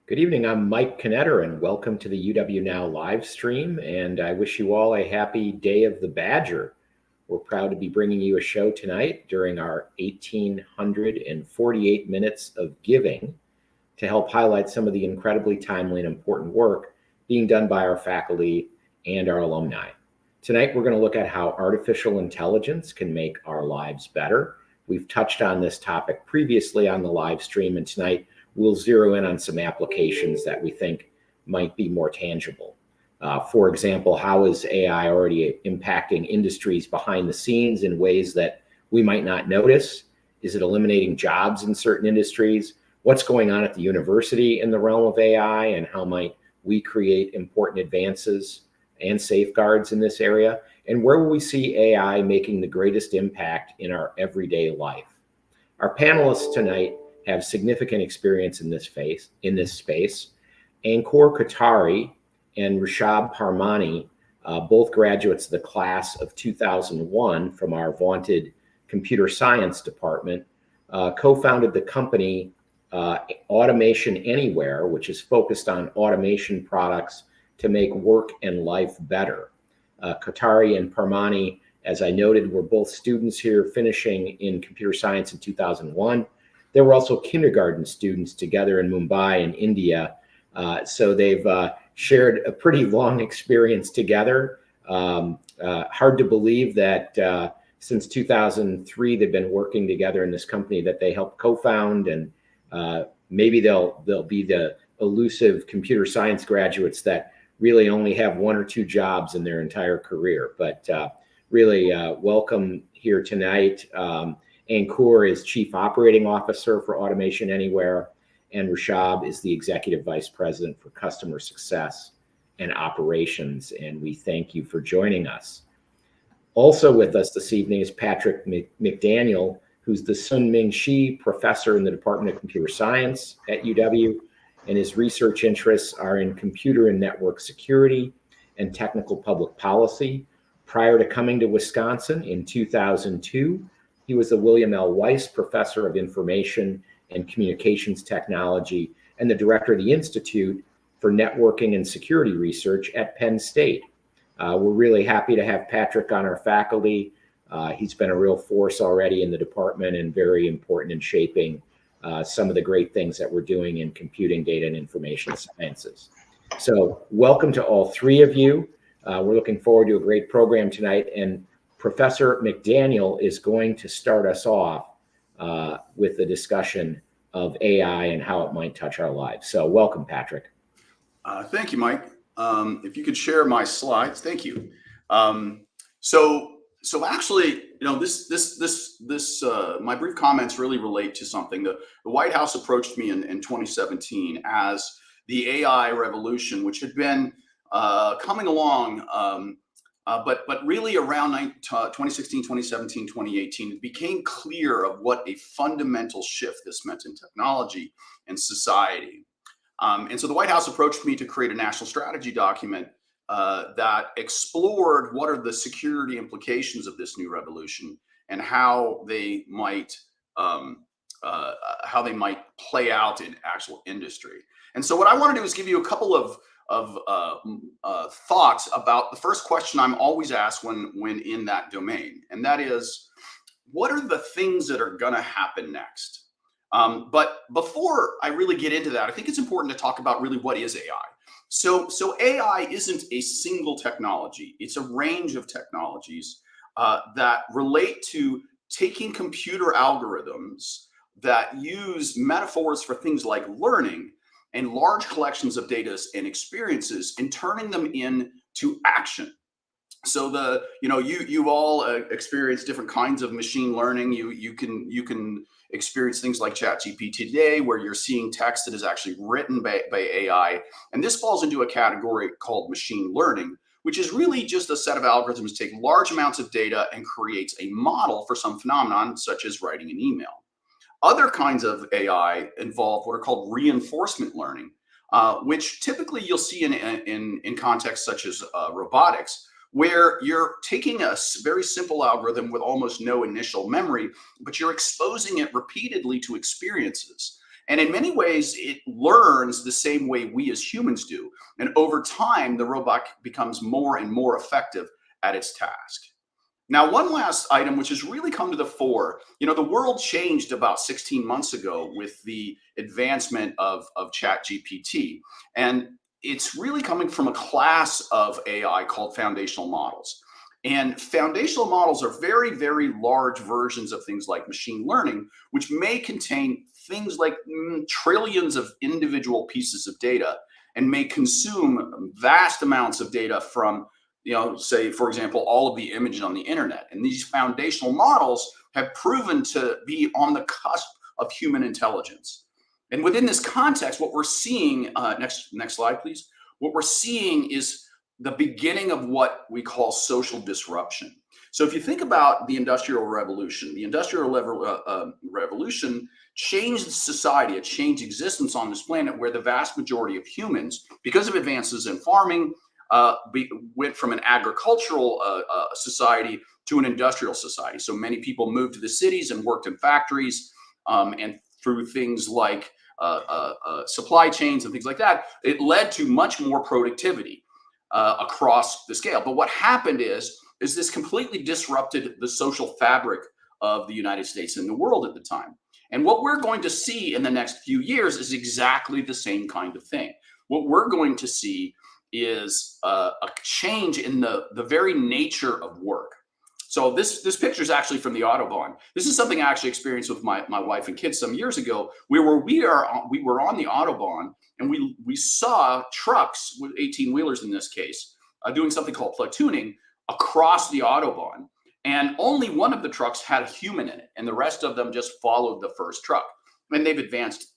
Good evening. I'm Mike Knetter, and welcome to the UW Now Livestream. And I wish you all a happy Day of the Badger. We're proud to be bringing you a show tonight during our 1,848 minutes of giving to help highlight some of the incredibly timely and important work being done by our faculty and our alumni. Tonight, we're going to look at how artificial intelligence can make our lives better. We've touched on this topic previously on the live stream, and tonight we'll zero in on some applications that we think might be more tangible. For example, how is AI already impacting industries behind the scenes in ways that we might not notice? Is it eliminating jobs in certain industries? What's going on at the university in the realm of AI, and how might we create important advances and safeguards in this area? And where will we see AI making the greatest impact in our everyday life? Our panelists tonight have significant experience in this space. Ankur Kothari and Rushabh Parmani, both graduates of the class of 2001 from our vaunted computer science department, co-founded the company Automation Anywhere, which is focused on automation products to make work and life better. Kothari and Parmani, as I noted, were both students here finishing in computer science in 2001. They were also kindergarten students together in Mumbai in India. So they've shared a pretty long experience together. Hard to believe that since 2003, they've been working together in this company that they helped co-found, and maybe they'll be the elusive computer science graduates that really only have one or two jobs in their entire career. But really welcome here tonight. Ankur is Chief Operating Officer for Automation Anywhere, and Rushabh is the Executive Vice President for Customer Success and Operations. And we thank you for joining us. Also with us this evening is Patrick McDaniel, who's the Tsun-Ming Shih Professor in the Department of Computer Science at UW, and his research interests are in computer and network security and technical public policy. Prior to coming to Wisconsin in 2002, he was the William L. Weiss Professor of Information and Communications Technology and the Director of the Institute for Networking and Security Research at Penn State. We're really happy to have Patrick on our faculty. He's been a real force already in the department and very important in shaping some of the great things that we're doing in computing, data, and information sciences. So welcome to all three of you. We're looking forward to a great program tonight, and Professor McDaniel is going to start us off with the discussion of AI and how it might touch our lives. So welcome, Patrick. Thank you, Mike. If you could share my slides, thank you. So actually, my brief comments really relate to something. The White House approached me in 2017 as the AI revolution, which had been coming along, but really around 2016, 2017, 2018, it became clear of what a fundamental shift this meant in technology and society. And so the White House approached me to create a national strategy document that explored what are the security implications of this new revolution and how they might play out in actual industry. And so what I want to do is give you a couple of thoughts about the first question I'm always asked when in that domain, and that is, what are the things that are going to happen next? But before I really get into that, I think it's important to talk about really what is AI. So AI isn't a single technology. It's a range of technologies that relate to taking computer algorithms that use metaphors for things like learning and large collections of data and experiences and turning them into action. So you've all experienced different kinds of machine learning. You can experience things like ChatGPT today, where you're seeing text that is actually written by AI. And this falls into a category called machine learning, which is really just a set of algorithms take large amounts of data and creates a model for some phenomenon, such as writing an email. Other kinds of AI involve what are called reinforcement learning, which typically you'll see in contexts such as robotics, where you're taking a very simple algorithm with almost no initial memory, but you're exposing it repeatedly to experiences. And in many ways, it learns the same way we as humans do. And over time, the robot becomes more and more effective at its task. Now, one last item which has really come to the fore, the world changed about 16 months ago with the advancement of ChatGPT. And it's really coming from a class of AI called foundational models. And foundational models are very, very large versions of things like machine learning, which may contain things like trillions of individual pieces of data and may consume vast amounts of data from, say, for example, all of the images on the internet. And these foundational models have proven to be on the cusp of human intelligence. And within this context, what we're seeing, next slide, please. What we're seeing is the beginning of what we call social disruption. So if you think about the Industrial Revolution, Revolution changed society, it changed existence on this planet where the vast majority of humans, because of advances in farming, went from an agricultural society to an industrial society. So many people moved to the cities and worked in factories, and through things like supply chains and things like that, it led to much more productivity across the scale. But what happened is this completely disrupted the social fabric of the United States and the world at the time. And what we're going to see in the next few years is exactly the same kind of thing. What we're going to see is a change in the very nature of work. So this picture is actually from the Autobahn. This is something I actually experienced with my wife and kids some years ago. We were on the Autobahn, and we saw trucks with 18-wheelers in this case doing something called platooning across the Autobahn. And only one of the trucks had a human in it, and the rest of them just followed the first truck. And they've advanced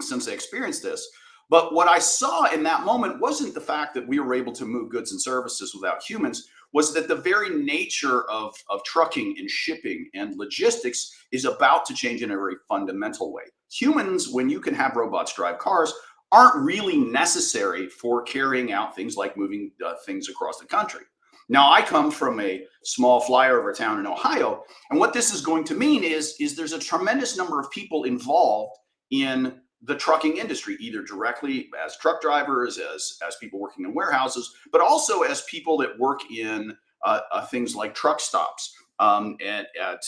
since they experienced this. But what I saw in that moment wasn't the fact that we were able to move goods and services without humans, was that the very nature of trucking and shipping and logistics is about to change in a very fundamental way. Humans, when you can have robots drive cars, aren't really necessary for carrying out things like moving things across the country. Now, I come from a small flyover town in Ohio, and what this is going to mean is there's a tremendous number of people involved in the trucking industry, either directly as truck drivers, as people working in warehouses, but also as people that work in things like truck stops and at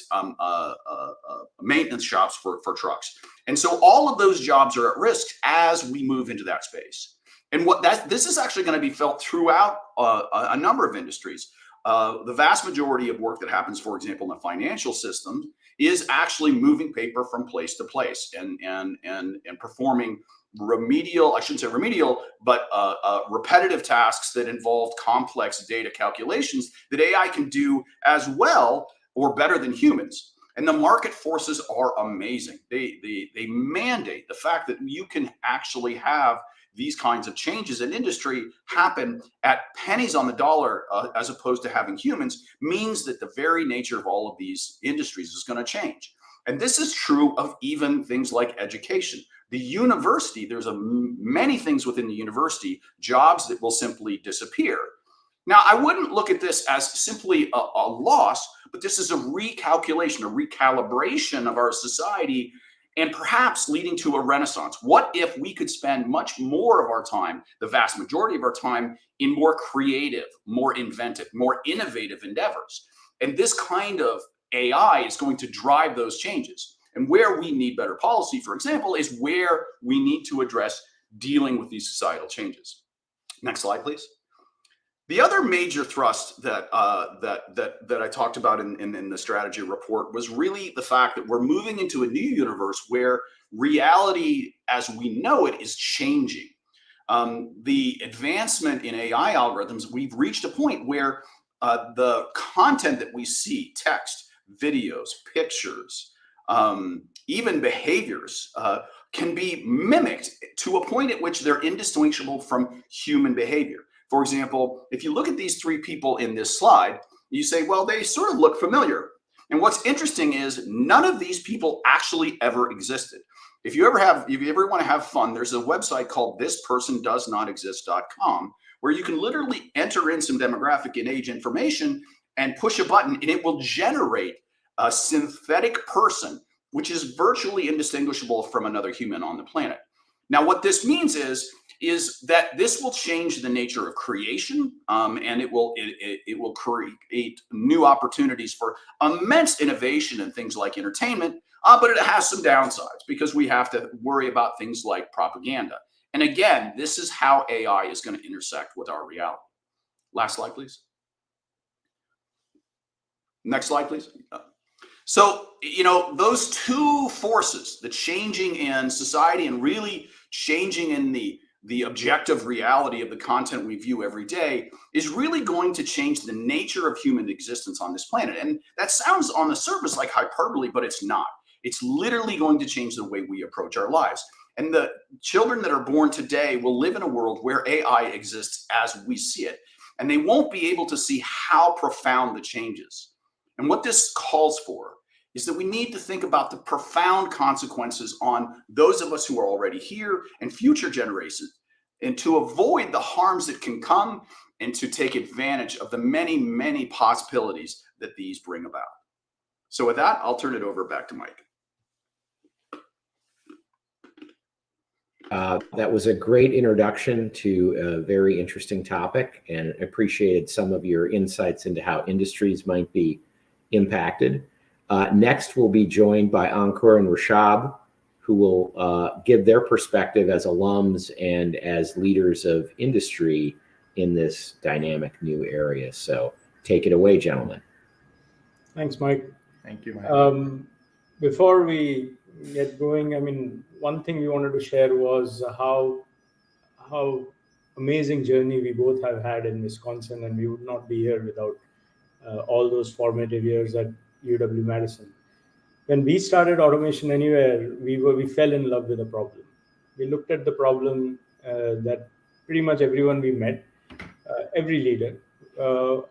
maintenance shops for trucks. And so all of those jobs are at risk as we move into that space. And this is actually going to be felt throughout a number of industries. The vast majority of work that happens, for example, in the financial system is actually moving paper from place to place and performing remedial, I shouldn't say remedial, but repetitive tasks that involve complex data calculations that AI can do as well or better than humans. And the market forces are amazing. They mandate the fact that you can actually have these kinds of changes in industry happen at pennies on the dollar as opposed to having humans, means that the very nature of all of these industries is going to change. And this is true of even things like education. The university, there's many things within the university, jobs that will simply disappear. Now, I wouldn't look at this as simply a loss, but this is a recalculation, a recalibration of our society, and perhaps leading to a renaissance. What if we could spend much more of our time, the vast majority of our time, in more creative, more inventive, more innovative endeavors? And this kind of AI is going to drive those changes. And where we need better policy, for example, is where we need to address dealing with these societal changes. Next slide, please. The other major thrust that I talked about in the strategy report was really the fact that we're moving into a new universe where reality as we know it is changing. The advancement in AI algorithms, we've reached a point where the content that we see, text, videos, pictures, even behaviors, can be mimicked to a point at which they're indistinguishable from human behavior. For example, if you look at these three people in this slide, you say, well, they sort of look familiar. And what's interesting is none of these people actually ever existed. If you ever want to have fun, there's a website called thispersondoesnotexist.com where you can literally enter in some demographic and age information and push a button, and it will generate a synthetic person which is virtually indistinguishable from another human on the planet. Now, what this means is that this will change the nature of creation, and it will create new opportunities for immense innovation in things like entertainment, but it has some downsides because we have to worry about things like propaganda. And again, this is how AI is going to intersect with our reality. Last slide, please. Next slide, please. So, those two forces, the changing in society and really changing in the objective reality of the content we view every day, is really going to change the nature of human existence on this planet. And that sounds on the surface like hyperbole, but it's not. It's literally going to change the way we approach our lives. And the children that are born today will live in a world where AI exists as we see it, and they won't be able to see how profound the change is. And what this calls for is that we need to think about the profound consequences on those of us who are already here and future generations, and to avoid the harms that can come and to take advantage of the many, many possibilities that these bring about. So with that, I'll turn it over back to Mike. That was a great introduction to a very interesting topic, and appreciated some of your insights into how industries might be impacted. Next, we'll be joined by Ankur and Rushabh, who will give their perspective as alums and as leaders of industry in this dynamic new area. So take it away, gentlemen. Thanks, Mike. Thank you, Mike. Before we get going, one thing we wanted to share was how amazing journey we both have had in Wisconsin, and we would not be here without all those formative years at UW Madison. When we started Automation Anywhere, we fell in love with the problem. We looked at the problem that pretty much everyone we met, every leader,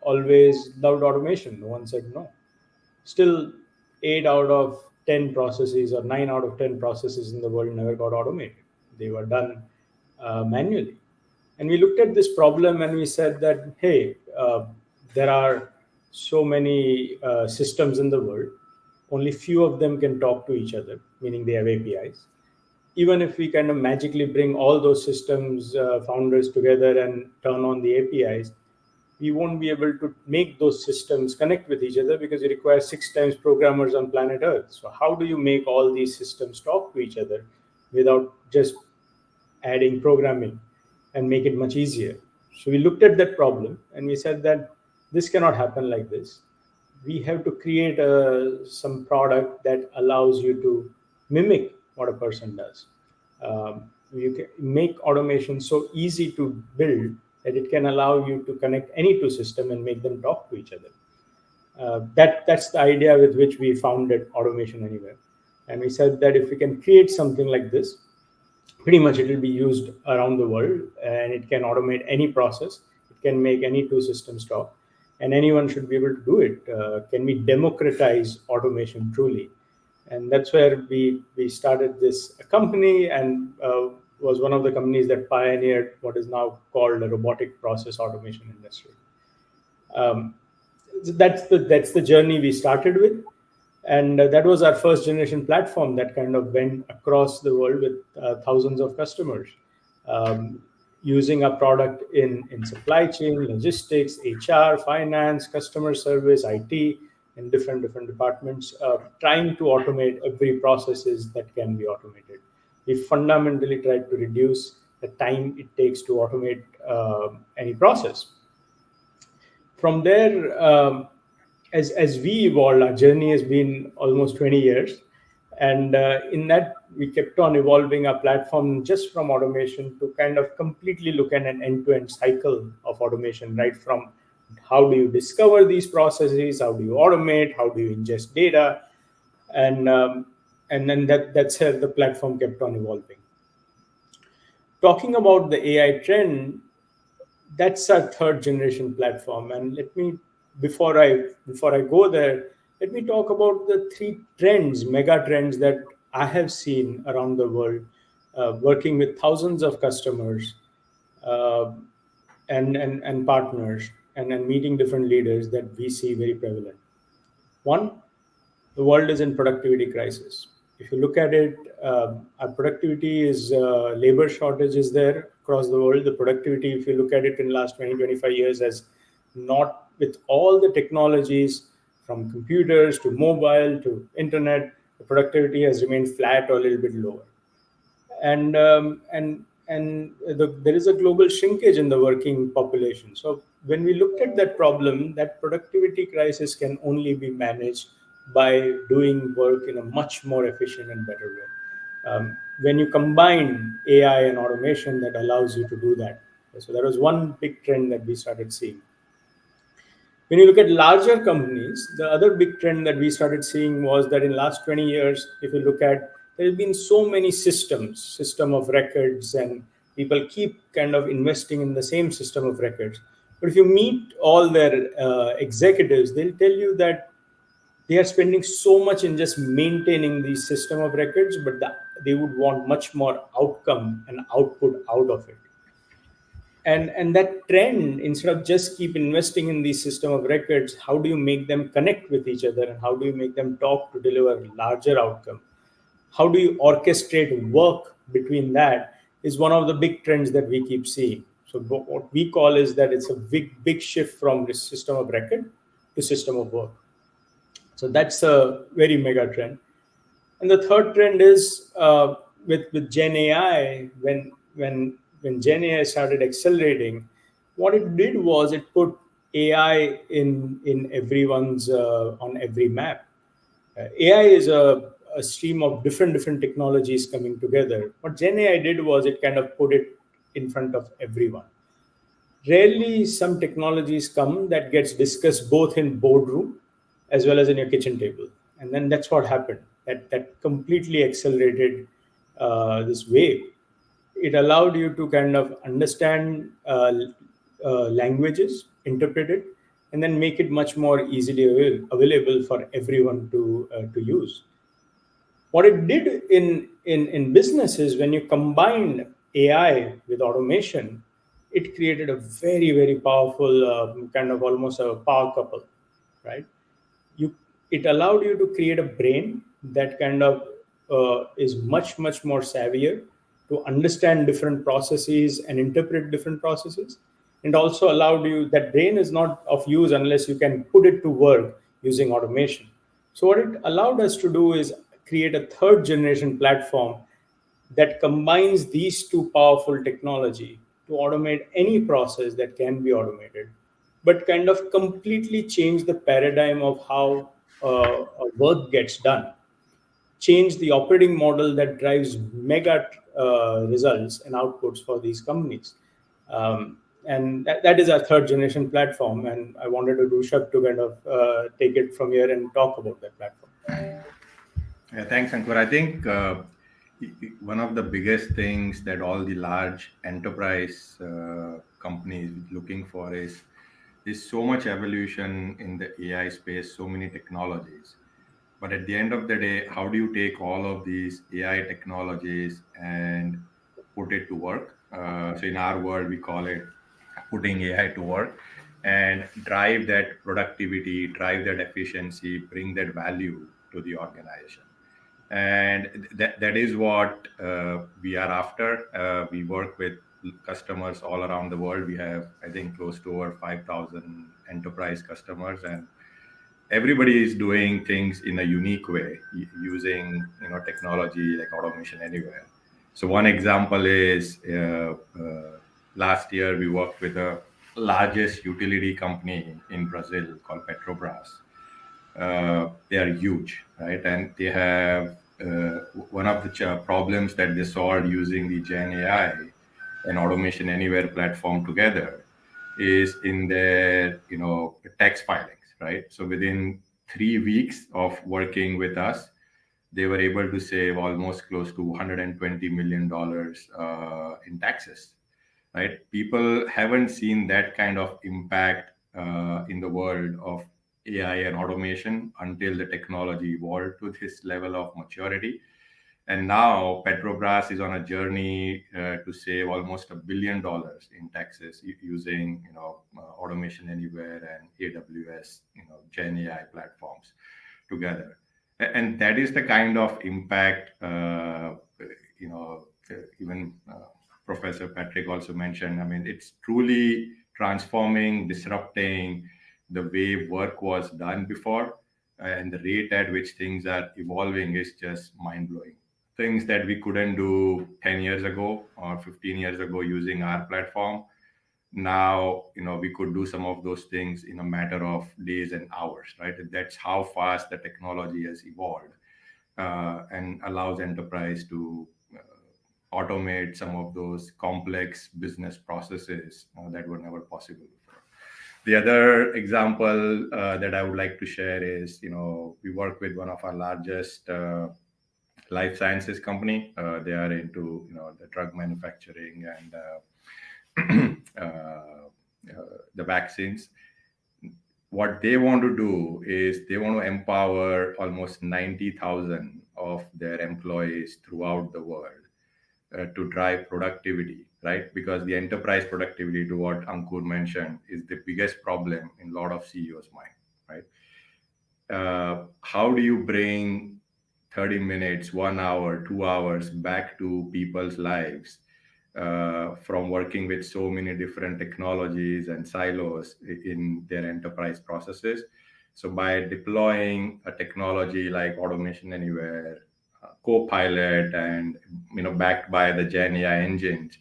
always loved automation. No one said no. Still, 8 out of 10 processes or 9 out of 10 processes in the world never got automated. They were done manually. And we looked at this problem and we said that, hey, there are so many systems in the world. Only few of them can talk to each other, meaning they have APIs. Even if we kind of magically bring all those systems founders together and turn on the APIs, we won't be able to make those systems connect with each other because it requires 6 times programmers on planet Earth. So how do you make all these systems talk to each other without just adding programming and make it much easier? So we looked at that problem and we said that this cannot happen like this. We have to create some product that allows you to mimic what a person does. You can make automation so easy to build that it can allow you to connect any two systems and make them talk to each other. That's the idea with which we founded Automation Anywhere. And we said that if we can create something like this, pretty much it will be used around the world, and it can automate any process. It can make any two systems talk, and anyone should be able to do it. Can we democratize automation truly? And that's where we started this company, and was one of the companies that pioneered what is now called the robotic process automation industry. That's the journey we started with. And that was our first generation platform that kind of went across the world with thousands of customers, using our product in supply chain, logistics, HR, finance, customer service, IT, in different departments, trying to automate every processes that can be automated. We fundamentally tried to reduce the time it takes to automate any process. From there, as we evolved, our journey has been almost 20 years. And in that, we kept on evolving our platform just from automation to kind of completely look at an end-to-end cycle of automation, right from how do you discover these processes, how do you automate, how do you ingest data, and then that's how the platform kept on evolving. Talking about the AI trend, that's our third generation platform. And before I go there, let me talk about the 3 trends, mega trends that I have seen around the world, working with thousands of customers and partners, and then meeting different leaders that we see very prevalent. One, the world is in productivity crisis. If you look at it, our productivity is, labor shortage is there across the world. The productivity, if you look at it in the last 20, 25 years, has not, with all the technologies from computers to mobile to internet, the productivity has remained flat or a little bit lower. And there is a global shrinkage in the working population. So when we looked at that problem, that productivity crisis can only be managed by doing work in a much more efficient and better way. When you combine AI and automation, that allows you to do that. So that was one big trend that we started seeing. When you look at larger companies, the other big trend that we started seeing was that in last 20 years, if you look at, there have been so many system of records, and people keep kind of investing in the same system of records. But if you meet all their executives, they'll tell you that they are spending so much in just maintaining the system of records, but they would want much more outcome and output out of it. And that trend, instead of just keep investing in the system of records, how do you make them connect with each other, and how do you make them talk to deliver larger outcome? How do you orchestrate work between that is one of the big trends that we keep seeing. So what we call is that it's a big shift from the system of record to system of work. So that's a very mega trend. And the third trend is, with Gen AI. When Gen AI started accelerating, what it did was it put AI in everyone's, on every map. AI is a stream of different technologies coming together. What Gen AI did was it kind of put it in front of everyone. Rarely some technologies come that gets discussed both in boardroom as well as in your kitchen table. And then that's what happened. That completely accelerated this wave. It allowed you to kind of understand languages, interpret it, and then make it much more easily available for everyone to use. What it did in businesses, when you combined AI with automation, it created a very powerful, kind of almost a power couple, right? It allowed you to create a brain that kind of is much more savvier to understand different processes and interpret different processes, and also allowed you, that brain is not of use unless you can put it to work using automation. So what it allowed us to do is create a third generation platform that combines these two powerful technology to automate any process that can be automated, but kind of completely change the paradigm of how work gets done, change the operating model that drives mega results and outputs for these companies. And that is our third generation platform. And I wanted to Rushabh to kind of take it from here and talk about that platform. Yeah, thanks, Ankur. I think one of the biggest things that all the large enterprise companies looking for is so much evolution in the AI space, so many technologies. But at the end of the day, how do you take all of these AI technologies and put it to work? So in our world, we call it putting AI to work, and drive that productivity, drive that efficiency, bring that value to the organization. And that is what we are after. We work with customers all around the world. We have, I think, close to over 5,000 enterprise customers, and everybody is doing things in a unique way using technology like Automation Anywhere. So one example is last year we worked with the largest utility company in Brazil called Petrobras. They are huge, right? And they have one of the problems that they solved using the Gen AI and Automation Anywhere platform together is in their tax filings, right? So within 3 weeks of working with us, they were able to save almost close to $120 million in taxes, right? People haven't seen that kind of impact in the world of AI and automation until the technology evolved to this level of maturity. And now Petrobras is on a journey to save almost $1 billion in taxes using Automation Anywhere and AWS Gen AI platforms together. And that is the kind of impact, even Professor Patrick also mentioned. I mean, it's truly transforming, disrupting the way work was done before, and the rate at which things are evolving is just mind blowing. Things that we couldn't do 10 years ago or 15 years ago using our platform, now we could do some of those things in a matter of days and hours, right? That's how fast the technology has evolved, and allows enterprise to automate some of those complex business processes that were never possible before. The other example that I would like to share is, we work with one of our largest life sciences company. They are into the drug manufacturing and the vaccines. What they want to do is they want to empower almost 90,000 of their employees throughout the world to drive productivity, right? Because the enterprise productivity, to what Ankur mentioned, is the biggest problem in a lot of CEOs' mind, right? How do you bring 30 minutes, 1 hour, 2 hours back to people's lives from working with so many different technologies and silos in their enterprise processes? So by deploying a technology like Automation Anywhere, Copilot, and backed by the Gen AI engines,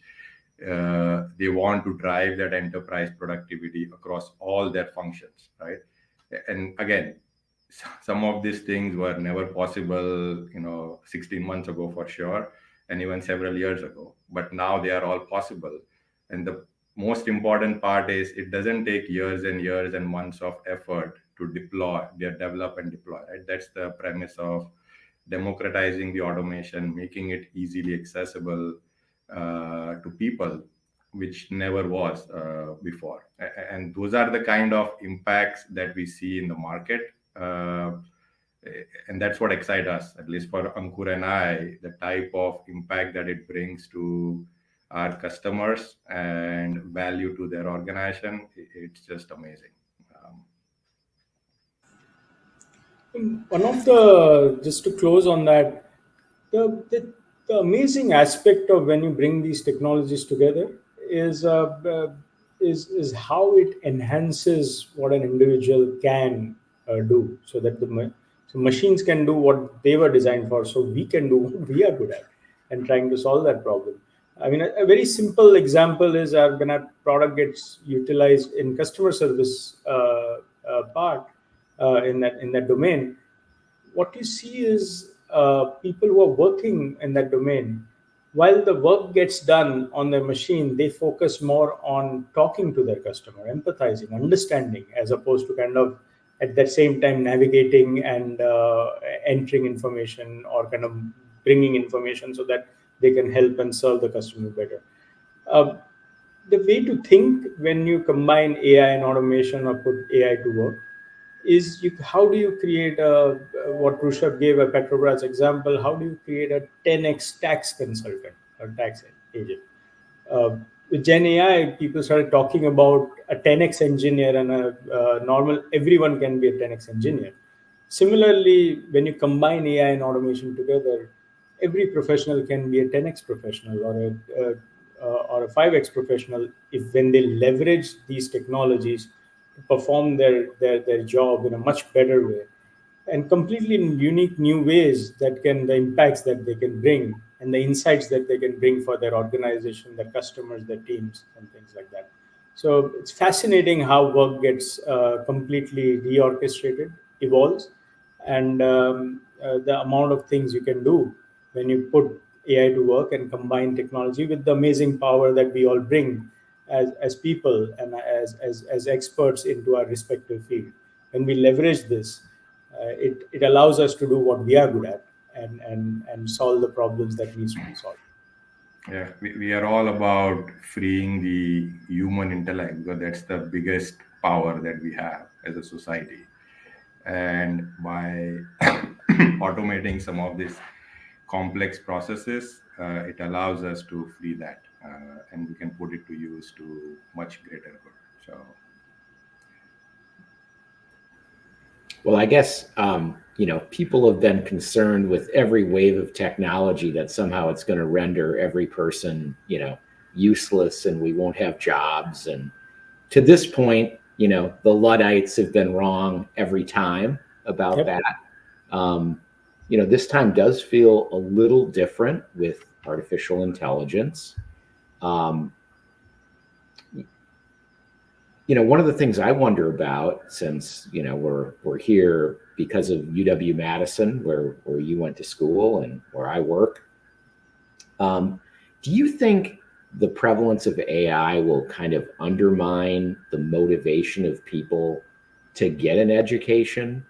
they want to drive that enterprise productivity across all their functions, right? And again, some of these things were never possible 16 months ago for sure, and even several years ago, but now they are all possible. And the most important part is it doesn't take years and years and months of effort to develop and deploy, right? That's the premise of democratizing the automation, making it easily accessible to people, which never was before. And those are the kind of impacts that we see in the market. And that's what excites us, at least for Ankur and I, the type of impact that it brings to our customers and value to their organization. It's just amazing. One of the, just to close on that, the amazing aspect of when you bring these technologies together is how it enhances what an individual can do, so that so machines can do what they were designed for, so we can do what we are good at and trying to solve that problem. I mean, a very simple example is when a product gets utilized in customer service part in that domain. What you see is people who are working in that domain, while the work gets done on their machine, they focus more on talking to their customer, empathizing, understanding, as opposed to kind of at the same time navigating and entering information or kind of bringing information so that they can help and serve the customer better. The way to think when you combine AI and automation or put AI to work is how do you create what Rushabh gave a Petrobras example, how do you create a 10x tax consultant or tax agent? With Gen AI, people started talking about a 10x engineer and a normal, everyone can be a 10x engineer. Similarly, when you combine AI and automation together, every professional can be a 10x professional or a 5x professional if when they leverage these technologies to perform their job in a much better way and completely in unique new ways that can the impacts that they can bring and the insights that they can bring for their organization, their customers, their teams, and things like that. So it's fascinating how work gets completely reorchestrated, evolves, and the amount of things you can do when you put AI to work and combine technology with the amazing power that we all bring as people and as experts into our respective field. When we leverage this, it allows us to do what we are good at and solve the problems that needs to be solved. Yeah, we are all about freeing the human intellect, because that's the biggest power that we have as a society. And by automating some of these complex processes, it allows us to free that, and we can put it to use to much greater good. So Well, I guess, people have been concerned with every wave of technology that somehow it's going to render every person, useless and we won't have jobs. And to this point, the Luddites have been wrong every time about Yep. that. This time does feel a little different with artificial intelligence. One of the things I wonder about, since we're here because of UW Madison, where you went to school and where I work, do you think the prevalence of AI will kind of undermine the motivation of people to get an education?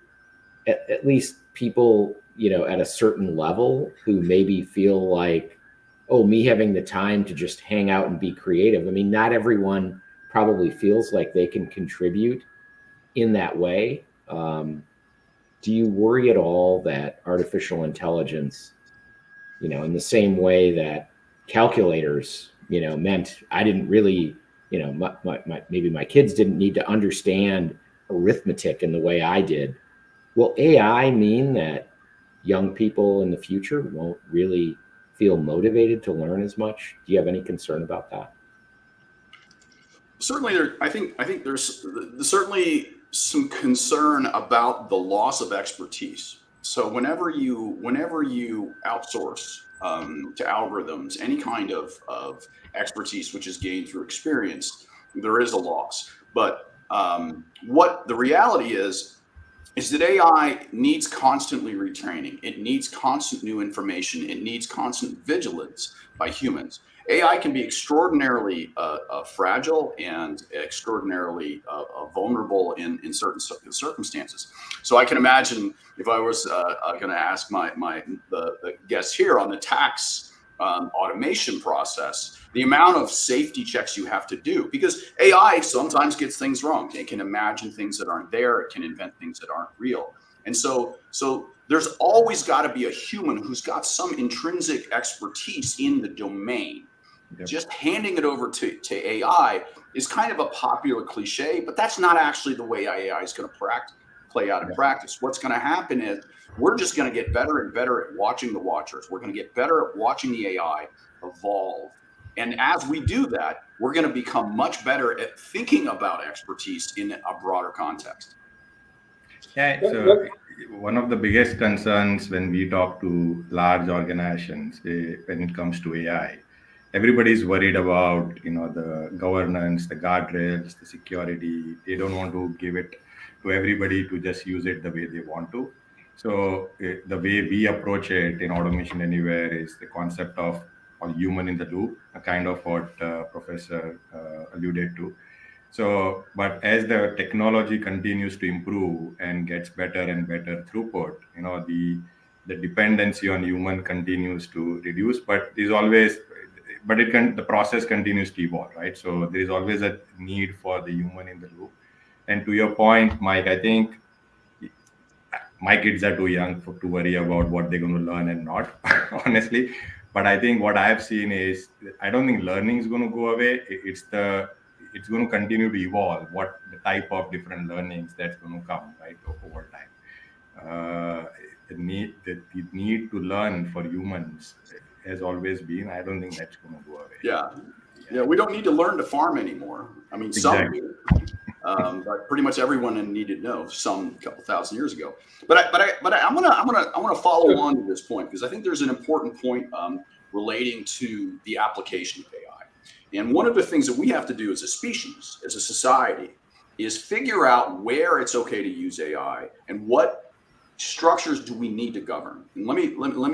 At least people, at a certain level who maybe feel like, oh, me having the time to just hang out and be creative. I mean, not everyone probably feels like they can contribute in that way. Do you worry at all that artificial intelligence, in the same way that calculators, meant I didn't really, maybe my kids didn't need to understand arithmetic in the way I did. Will AI mean that young people in the future won't really feel motivated to learn as much? Do you have any concern about that? Certainly, I think there's certainly some concern about the loss of expertise. So whenever you outsource to algorithms any kind of expertise which is gained through experience, there is a loss. But what the reality is that AI needs constantly retraining. It needs constant new information. It needs constant vigilance by humans. AI can be extraordinarily fragile and extraordinarily vulnerable in certain circumstances. So I can imagine if I was going to ask the guests here on the tax automation process, the amount of safety checks you have to do, because AI sometimes gets things wrong. It can imagine things that aren't there. It can invent things that aren't real. And so there's always got to be a human who's got some intrinsic expertise in the domain. Yep. Just handing it over to AI is kind of a popular cliche, but that's not actually the way AI is going to play out in practice. What's going to happen is we're just going to get better and better at watching the watchers. We're going to get better at watching the AI evolve. And as we do that, we're going to become much better at thinking about expertise in a broader context. Yeah, so one of the biggest concerns when we talk to large organizations when it comes to AI, everybody's worried about the governance, the guardrails, the security. They don't want to give it to everybody to just use it the way they want to. So the way we approach it in Automation Anywhere is the concept of a human in the loop, a kind of what Professor alluded to. So, but as the technology continues to improve and gets better and better throughput, the dependency on human continues to reduce. But the process continues to evolve, right? So there is always a need for the human in the loop. And to your point, Mike, I think my kids are too young to worry about what they're going to learn and not, honestly. But I think what I've seen is, I don't think learning is going to go away. It's going to continue to evolve. What the type of different learnings that's going to come, right, over time. The need to learn for humans has always been. I don't think that's going to go away. Yeah. We don't need to learn to farm anymore. I mean, exactly. But pretty much everyone needed to know some couple thousand years ago. But I'm gonna follow on to this point, because I think there's an important point relating to the application of AI. And one of the things that we have to do as a species, as a society, is figure out where it's okay to use AI and what structures do we need to govern. And let me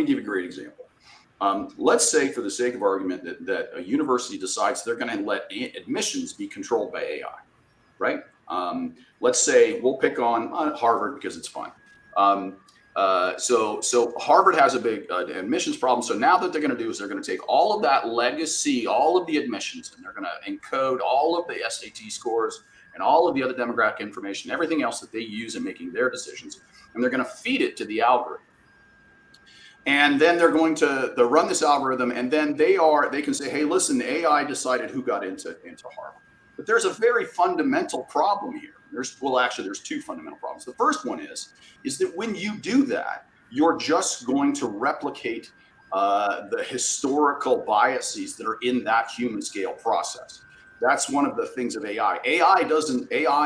give you a great example. Let's say, for the sake of argument, that a university decides they're going to let admissions be controlled by AI. Right? Let's say we'll pick on Harvard because it's fun. So Harvard has a big admissions problem. So now what they're going to do is they're going to take all of that legacy, all of the admissions, and they're going to encode all of the SAT scores and all of the other demographic information, everything else that they use in making their decisions, and they're going to feed it to the algorithm. And then they're going to run this algorithm, and then they can say, hey, listen, AI decided who got into Harvard. But there's a very fundamental problem here, There's two fundamental problems. The first one is that when you do that, you're just going to replicate the historical biases that are in that human scale process. That's one of the things of AI. AI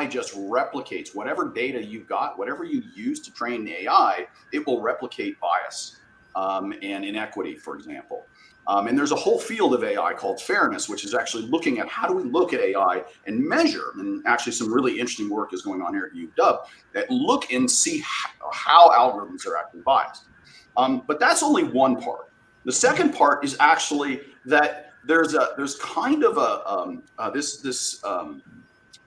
just replicates whatever data you've got, whatever you use to train the AI, it will replicate bias and inequity, for example. And there's a whole field of AI called fairness, which is actually looking at how do we look at AI and measure, and actually some really interesting work is going on here at UW that look and see how algorithms are actually biased. But that's only one part. The second part is actually that there's kind of this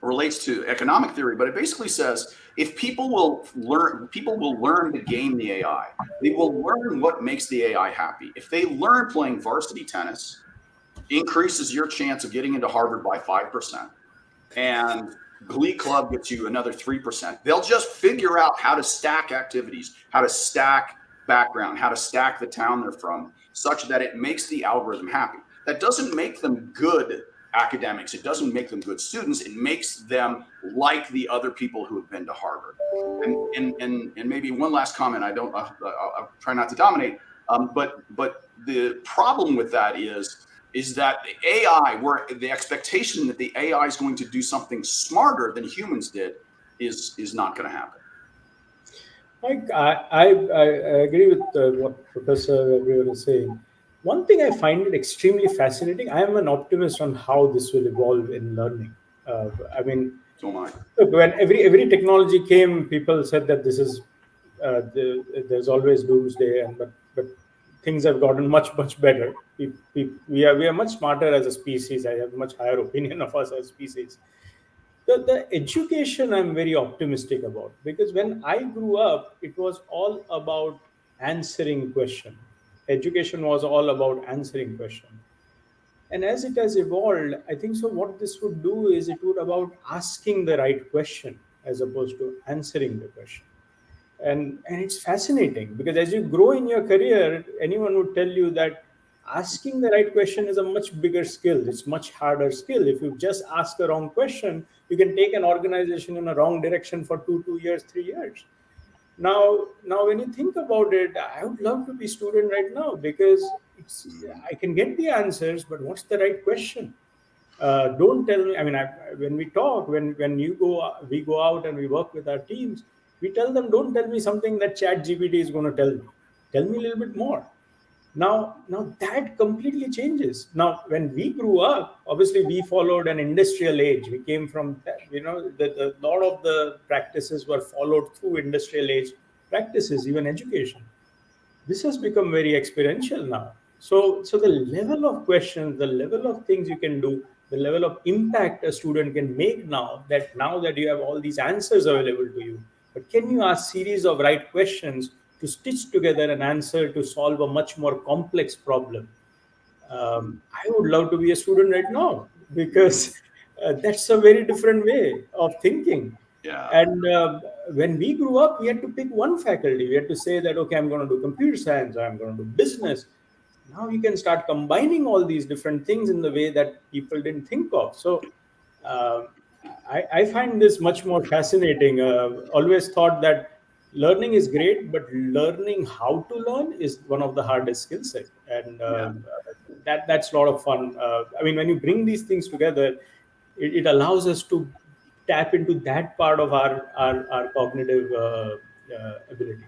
relates to economic theory, but it basically says if people will learn to game the AI. They will learn what makes the AI happy. If they learn playing varsity tennis, increases your chance of getting into Harvard by 5%, and Glee Club gets you another 3%. They'll just figure out how to stack activities, how to stack background, how to stack the town they're from, such that it makes the algorithm happy. That doesn't make them good academics. It doesn't make them good students. It makes them like the other people who have been to Harvard. And maybe one last comment. I'll try not to dominate. But the problem with that is that the AI, where the expectation that the AI is going to do something smarter than humans did, is not going to happen. I agree with what Professor everyone is saying. One thing I find it extremely fascinating. I am an optimist on how this will evolve in learning. I mean, so am I. Look, when every technology came, people said that this is there's always doomsday, but things have gotten much better. We are much smarter as a species. I have a much higher opinion of us as a species. The education I'm very optimistic about, because when I grew up, it was all about answering questions. Education was all about answering questions. And as it has evolved, I think so what this would do is it would about asking the right question as opposed to answering the question. And it's fascinating because as you grow in your career, anyone would tell you that asking the right question is a much bigger skill. It's much harder skill. If you just ask the wrong question, you can take an organization in a wrong direction for 2 years, 3 years. Now, when you think about it, I would love to be a student right now because I can get the answers, but what's the right question? Don't tell me. I mean, when we talk, when we go out and we work with our teams, we tell them, don't tell me something that ChatGPT is going to tell me. Tell me a little bit more. Now that completely changes. Now, when we grew up, obviously we followed an industrial age. We came from that, a lot of the practices were followed through industrial age practices, even education. This has become very experiential now. So the level of questions, the level of things you can do, the level of impact a student can make now that you have all these answers available to you. But can you ask series of right questions to stitch together an answer to solve a much more complex problem? I would love to be a student right now because that's a very different way of thinking. Yeah. And when we grew up, we had to pick one faculty. We had to say that, okay, I'm going to do computer science, or I'm going to do business. Now you can start combining all these different things in the way that people didn't think of. So I find this much more fascinating. Always thought that learning is great, but learning how to learn is one of the hardest skill sets. And that's a lot of fun. I mean, when you bring these things together, it allows us to tap into that part of our cognitive ability.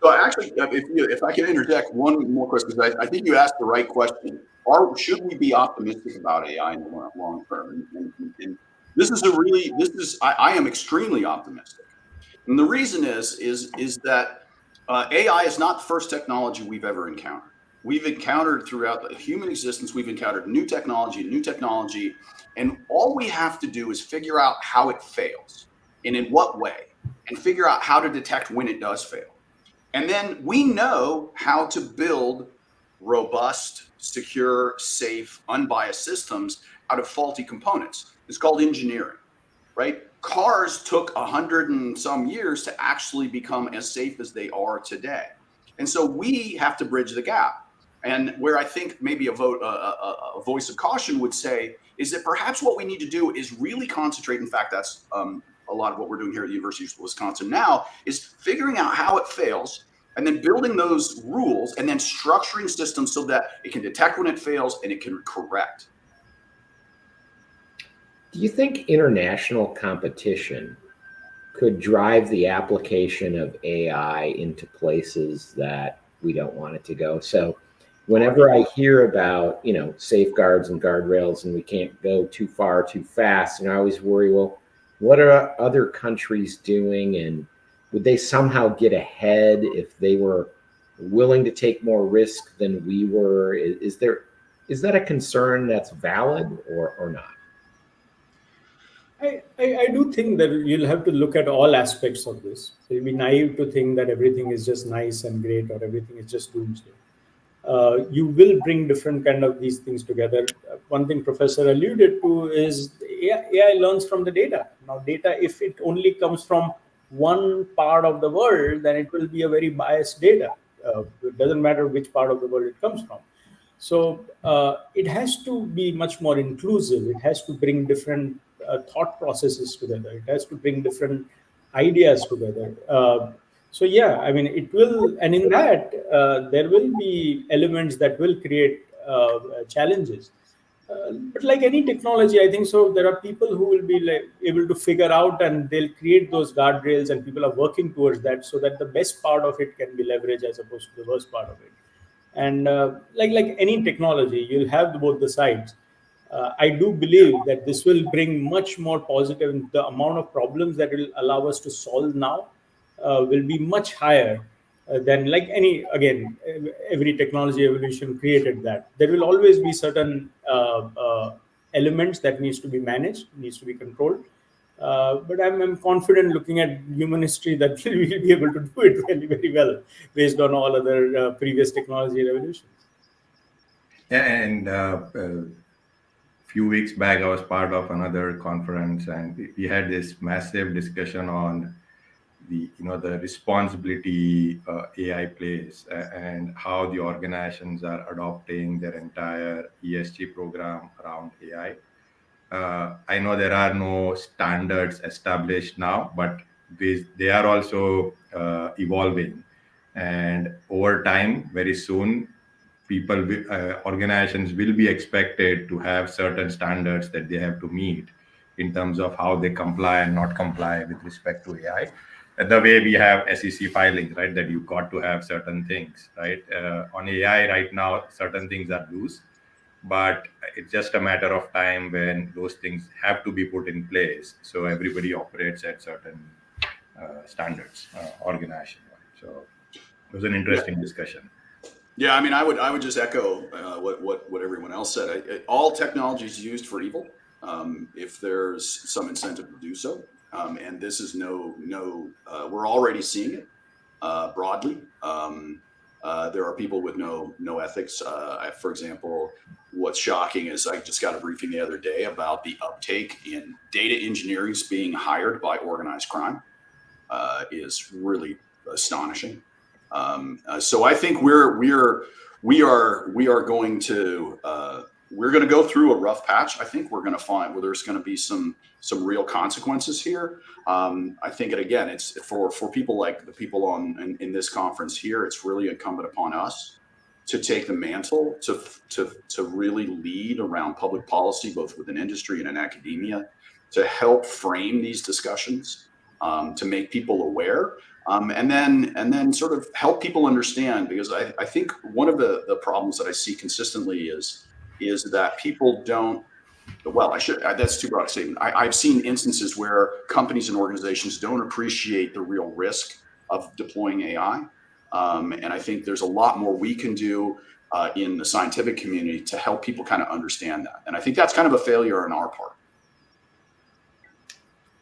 So actually, if I can interject one more question, because I think you asked the right question. Should we be optimistic about AI in the long term? And I am extremely optimistic. And the reason is that AI is not the first technology we've ever encountered. We've encountered throughout the human existence, we've encountered new technology, and all we have to do is figure out how it fails and in what way, and figure out how to detect when it does fail. And then we know how to build robust, secure, safe, unbiased systems out of faulty components. It's called engineering, right? Cars took 100 and some years to actually become as safe as they are today. And so we have to bridge the gap. And where I think maybe a voice of caution would say is that perhaps what we need to do is really concentrate. In fact, that's a a lot of what we're doing here at the University of Wisconsin now is figuring out how it fails and then building those rules and then structuring systems so that it can detect when it fails and it can correct. Do you think international competition could drive the application of AI into places that we don't want it to go? So whenever I hear about, safeguards and guardrails and we can't go too far too fast, and I always worry, well, what are other countries doing, and would they somehow get ahead if they were willing to take more risk than we were? Is that a concern that's valid or not? I do think that you'll have to look at all aspects of this. So it'd be naive to think that everything is just nice and great or everything is just doomsday. You will bring different kind of these things together. One thing Professor alluded to is AI learns from the data. Now, data, if it only comes from one part of the world, then it will be a very biased data. It doesn't matter which part of the world it comes from. So it has to be much more inclusive. It has to bring different thought processes together. It has to bring different ideas together. So yeah, I mean, it will, and in that, there will be elements that will create challenges. But like any technology, I think so. There are people who will be able to figure out, and they'll create those guardrails, and people are working towards that, so that the best part of it can be leveraged as opposed to the worst part of it. And like any technology, you'll have both the sides. I do believe that this will bring much more positive. The amount of problems that will allow us to solve now will be much higher than like every technology evolution created that. There will always be certain elements that needs to be managed, needs to be controlled. But I'm confident, looking at human history, that we will be able to do it really very well based on all other previous technology revolutions. Yeah, and few weeks back, I was part of another conference, and we had this massive discussion on the responsibility AI plays and how the organizations are adopting their entire ESG program around AI. I know there are no standards established now, but they are also evolving, and over time, very soon, organizations will be expected to have certain standards that they have to meet in terms of how they comply and not comply with respect to AI. The way we have SEC filings, right, that you've got to have certain things, right? On AI right now, certain things are loose, but it's just a matter of time when those things have to be put in place. So everybody operates at certain standards, organization. So it was an interesting discussion. Yeah, I mean, I would just echo what everyone else said. All technology is used for evil, if there's some incentive to do so, and this is we're already seeing it broadly. There are people with no ethics. For example, what's shocking is I just got a briefing the other day about the uptake in data engineering being hired by organized crime. Is really astonishing. So I think we are going to go through a rough patch. I think we're going to find where there's going to be some real consequences here. I think it's for people like the people in this conference here. It's really incumbent upon us to take the mantle to really lead around public policy, both within industry and in academia, to help frame these discussions, to make people aware. And then sort of help people understand, because I think one of the problems that I see consistently is that people don't, that's too broad a statement. I've seen instances where companies and organizations don't appreciate the real risk of deploying AI. And I think there's a lot more we can do in the scientific community to help people kind of understand that. And I think that's kind of a failure on our part.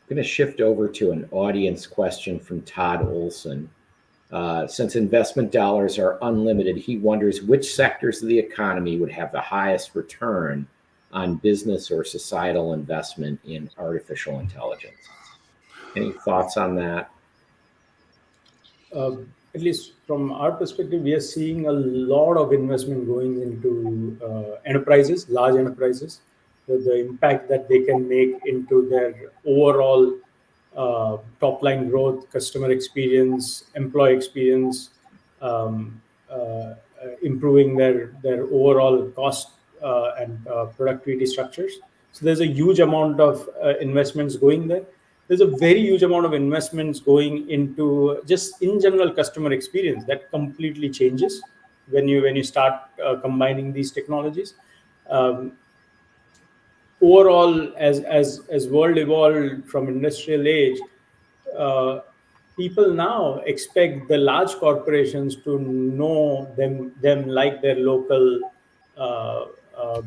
I'm going to shift over to an audience question from Todd Olson. Since investment dollars are unlimited, he wonders which sectors of the economy would have the highest return on business or societal investment in artificial intelligence. Any thoughts on that? At least from our perspective, we are seeing a lot of investment going into enterprises, large enterprises. The impact that they can make into their overall top line growth, customer experience, employee experience, um, improving their overall cost and productivity structures. So there's a huge amount of investments going there. There's a very huge amount of investments going into just in general customer experience that completely changes when you start combining these technologies. Overall, as world evolved from industrial age, uh, people now expect the large corporations to know them like their local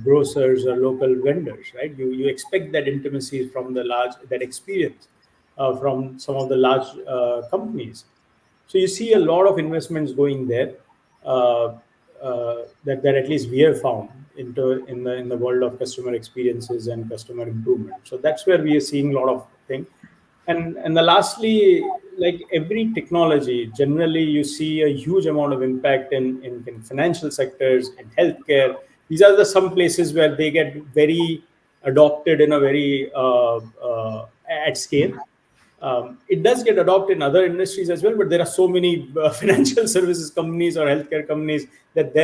grocers or local vendors, right? You expect that intimacy from the large, that experience from some of the large companies. So you see a lot of investments going there, uh, that at least we have found into in the world of customer experiences and customer improvement. So that's where we are seeing a lot of things. And the lastly, like every technology, generally you see a huge amount of impact in financial sectors, in healthcare. These are the some places where they get very adopted in a very at scale. It does get adopted in other industries as well, but there are so many financial services companies or healthcare companies that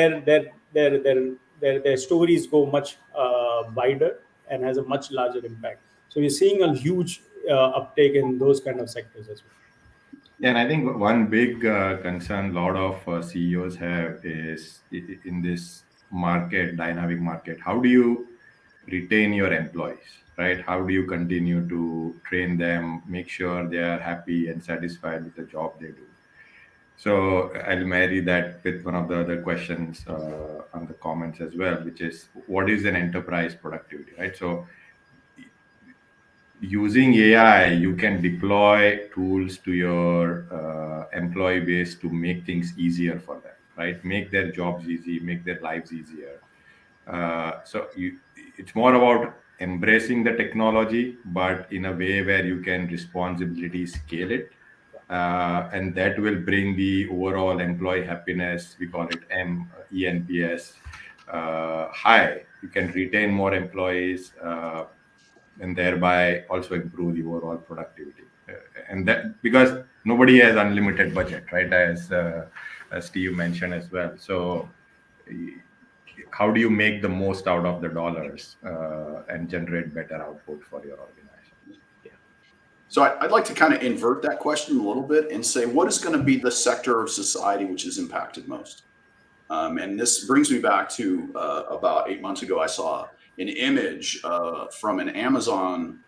their stories go much wider and has a much larger impact. So we're seeing a huge uptake in those kind of sectors as well. Yeah, and I think one big concern a lot of CEOs have is in this market, dynamic market, how do you retain your employees, right? How do you continue to train them, make sure they are happy and satisfied with the job they do? So I'll marry that with one of the other questions on the comments as well, which is what is an enterprise productivity, right? So using AI, you can deploy tools to your employee base to make things easier for them, right? Make their jobs easy, make their lives easier. It's more about embracing the technology, but in a way where you can responsibly scale it. And that will bring the overall employee happiness, we call it ENPS, high. You can retain more employees, and thereby also improve the overall productivity. And that because nobody has unlimited budget, right? As Steve mentioned as well. So how do you make the most out of the dollars and generate better output for your organization? Yeah. So I'd like to kind of invert that question a little bit and say, what is going to be the sector of society which is impacted most? And this brings me back to about 8 months ago, I saw an image from an Amazon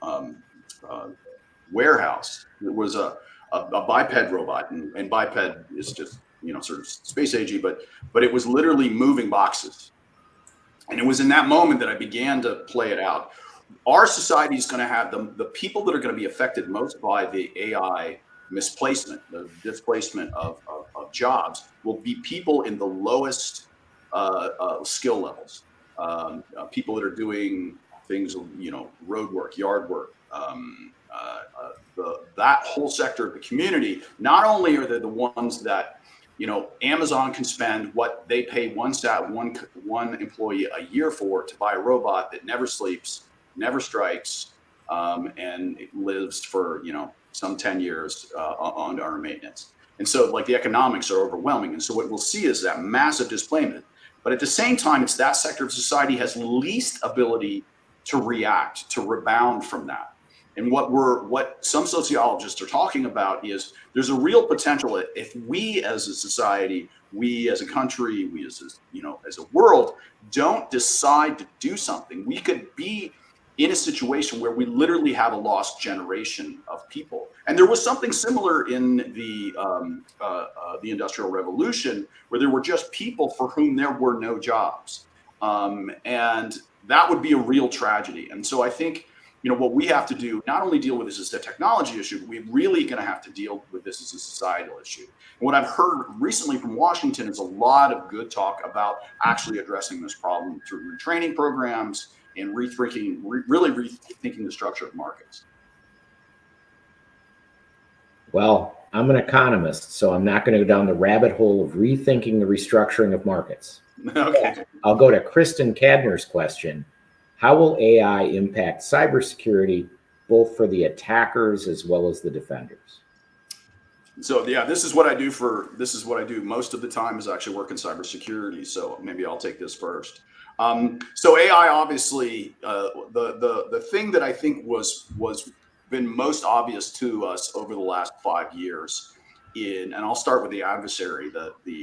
warehouse. It was a biped robot, and biped is just, sort of space agey, but it was literally moving boxes. And it was in that moment that I began to play it out. Our society is going to have the people that are going to be affected most by the AI misplacement, the displacement of jobs, will be people in the lowest skill levels. People that are doing things, road work, yard work, that whole sector of the community. Not only are they the ones that, Amazon can spend what they pay one employee a year for to buy a robot that never sleeps, never strikes, and it lives for, some 10 years on our maintenance. And so the economics are overwhelming. And so what we'll see is that massive displacement. But at the same time, it's that sector of society has least ability to react, to rebound from that. And what some sociologists are talking about is there's a real potential if we as a society, we as a country, we as a world don't decide to do something, we could be in a situation where we literally have a lost generation of people. And there was something similar in the Industrial Revolution, where there were just people for whom there were no jobs. And that would be a real tragedy. And so I think, what we have to do, not only deal with this as a technology issue, but we're really going to have to deal with this as a societal issue. And what I've heard recently from Washington is a lot of good talk about actually addressing this problem through retraining programs and really rethinking the structure of markets. Well, I'm an economist, so I'm not going to go down the rabbit hole of rethinking the restructuring of markets. Okay. I'll go to Kristen Kadner's question. How will AI impact cybersecurity, both for the attackers as well as the defenders? So yeah, this is what I do most of the time is actually work in cybersecurity. So maybe I'll take this first. So AI, obviously, the thing that I think was been most obvious to us over the last 5 years and I'll start with the adversary, the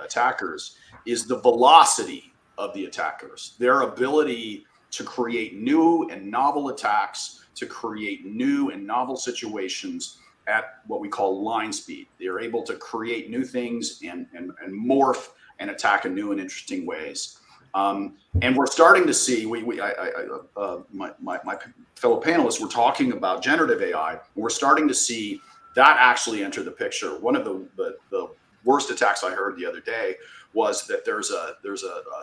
attackers, is the velocity of the attackers, their ability to create new and novel attacks, to create new and novel situations at what we call line speed. They're able to create new things and morph and attack in new and interesting ways. And we're starting to see, my fellow panelists were talking about generative AI. And we're starting to see that actually enter the picture. One of the worst attacks I heard the other day was that there's a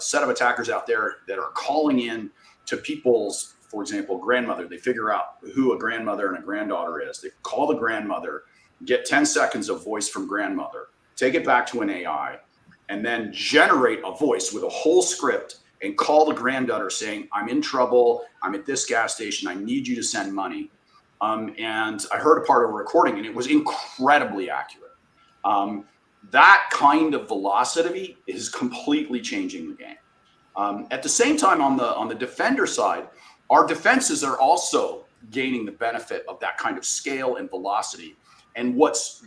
set of attackers out there that are calling in to people's, for example, grandmother. They figure out who a grandmother and a granddaughter is. They call the grandmother, get 10 seconds of voice from grandmother, take it back to an AI, and then generate a voice with a whole script and call the granddaughter saying, I'm in trouble, I'm at this gas station, I need you to send money. And I heard a part of a recording and it was incredibly accurate. That kind of velocity is completely changing the game. At the same time, on the defender side, our defenses are also gaining the benefit of that kind of scale and velocity. And what's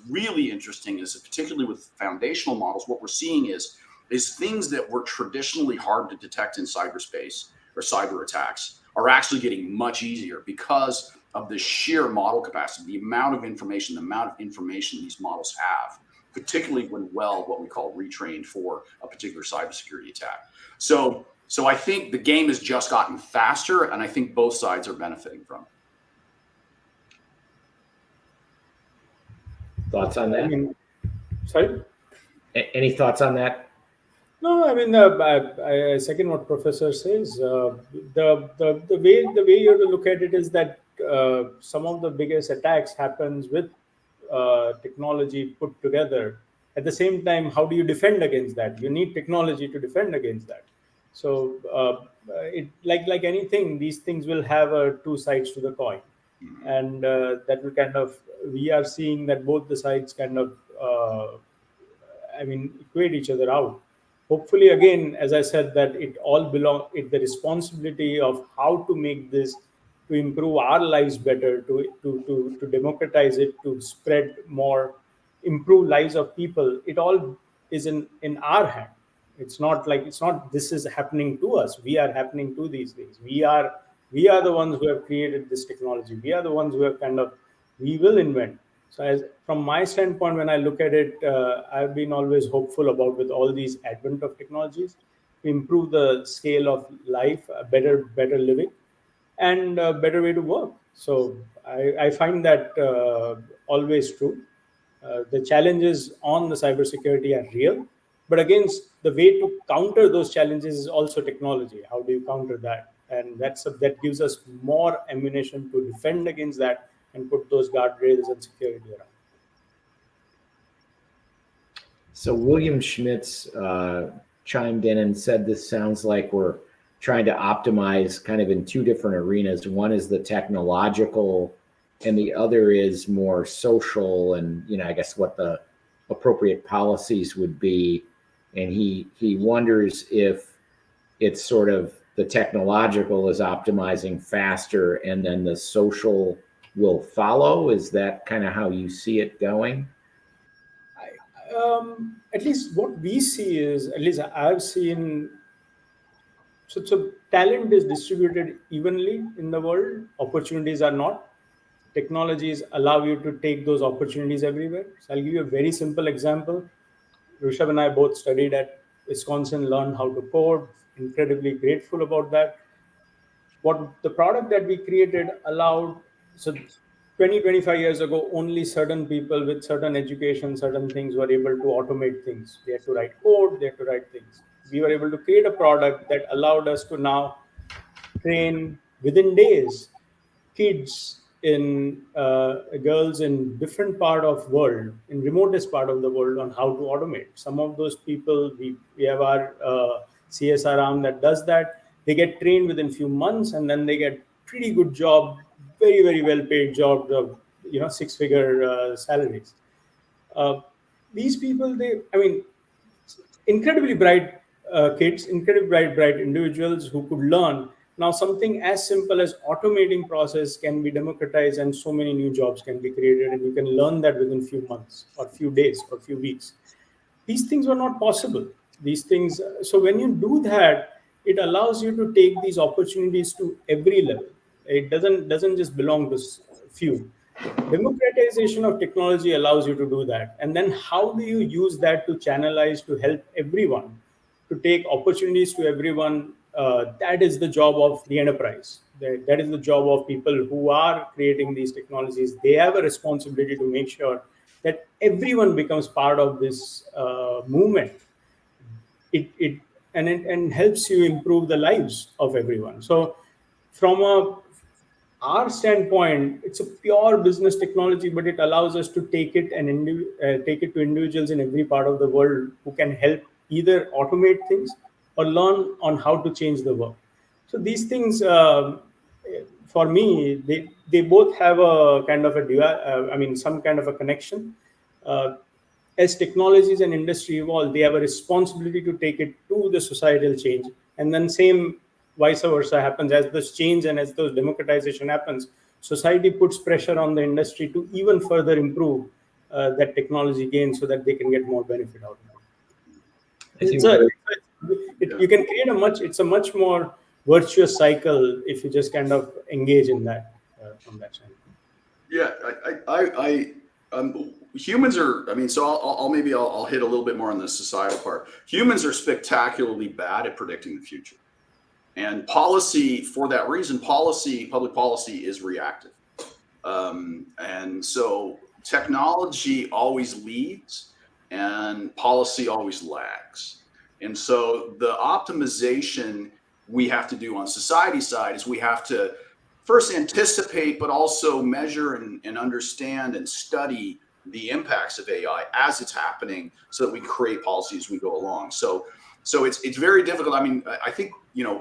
really interesting is that particularly with foundational models, what we're seeing is things that were traditionally hard to detect in cyberspace or cyber attacks are actually getting much easier because of the sheer model capacity, the amount of information these models have, particularly when what we call retrained for a particular cybersecurity attack. So I think the game has just gotten faster, and I think both sides are benefiting from it. Thoughts on that? Sorry? Any thoughts on that? No, I second what Professor says. The way you have to look at it is that some of the biggest attacks happens with technology put together. At the same time, how do you defend against that? You need technology to defend against that. So, like anything, these things will have two sides to the coin, and that will we are seeing that both the sides equate each other out. Hopefully, again, as I said, that it all the responsibility of how to make this, to improve our lives better, to democratize it, to spread more, improve lives of people. It all is in our hand. It's not this is happening to us. We are happening to these things. We are the ones who have created this technology. We are the ones who have we will invent. So from my standpoint, when I look at it, I've been always hopeful about, with all these advent of technologies, to improve the scale of life, better living, and a better way to work. So I find that always true. The challenges on the cybersecurity are real, but again, the way to counter those challenges is also technology. How do you counter that? And that gives us more ammunition to defend against that and put those guardrails and security around. So William Schmitz chimed in and said, this sounds like we're trying to optimize kind of in two different arenas. One is the technological and the other is more social, and I guess what the appropriate policies would be. And he wonders if it's sort of the technological is optimizing faster and then the social will follow. Is that kind of how you see it going? At least what we see is, at least I've seen, so talent is distributed evenly in the world. Opportunities are not. Technologies allow you to take those opportunities everywhere. So I'll give you a very simple example. Rushabh and I both studied at Wisconsin, learned how to code, incredibly grateful about that. What the product that we created allowed, so 25 years ago, only certain people with certain education, certain things were able to automate things. They had to write code, they had to write things. We were able to create a product that allowed us to now train within days kids in girls in different part of world, in remotest part of the world, on how to automate. Some of those people, we have our CSR arm that does that. They get trained within few months, and then they get pretty good job very, very well-paid jobs of, six-figure salaries. These people, incredibly bright kids, incredibly bright individuals who could learn. Now, something as simple as automating process can be democratized, and so many new jobs can be created, and you can learn that within few months or few days or few weeks. These things were not possible. These things. So when you do that, it allows you to take these opportunities to every level. It doesn't just belong to few. Democratization of technology allows you to do that. And then how do you use that to channelize, to help everyone, to take opportunities to everyone? That is the job of the enterprise. That is the job of people who are creating these technologies. They have a responsibility to make sure that everyone becomes part of this movement. It helps you improve the lives of everyone. So from our standpoint, it's a pure business technology, but it allows us to take it and take it to individuals in every part of the world who can help either automate things or learn on how to change the world. So these things, for me, they both have a kind of some kind of a connection. As technologies and industry evolve, they have a responsibility to take it to the societal change, and then same vice versa happens. As this change and as those democratization happens, society puts pressure on the industry to even further improve that technology gain so that they can get more benefit out of it. You can create it's a much more virtuous cycle if you just kind of engage in that from that side. Yeah, humans are, so I'll hit a little bit more on the societal part. Humans are spectacularly bad at predicting the future. And policy, for that reason, public policy is reactive. And so technology always leads and policy always lags. And so the optimization we have to do on society side is we have to first anticipate, but also measure and understand and study the impacts of AI as it's happening so that we create policies as we go along. So it's very difficult. I think,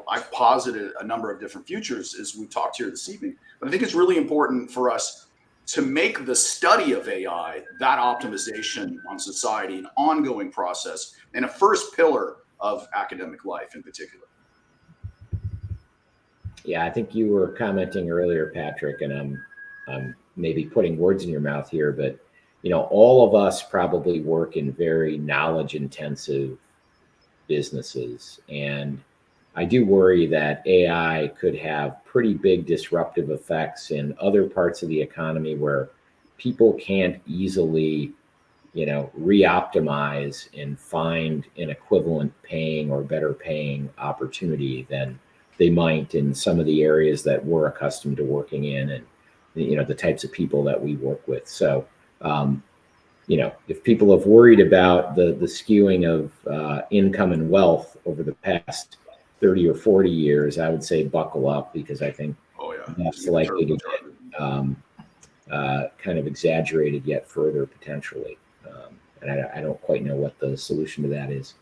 I've posited a number of different futures as we talked here this evening, but I think it's really important for us to make the study of AI, that optimization on society, an ongoing process and a first pillar of academic life in particular. Yeah, I think you were commenting earlier, Patrick, and I'm maybe putting words in your mouth here, but all of us probably work in very knowledge-intensive businesses, and I do worry that AI could have pretty big disruptive effects in other parts of the economy where people can't easily, re-optimize and find an equivalent paying or better paying opportunity than they might in some of the areas that we're accustomed to working in, and the types of people that we work with. So if people have worried about the skewing of income and wealth over the past 30 or 40 years, I would say buckle up, because I think that's likely to get kind of exaggerated yet further potentially. And I don't quite know what the solution to that is.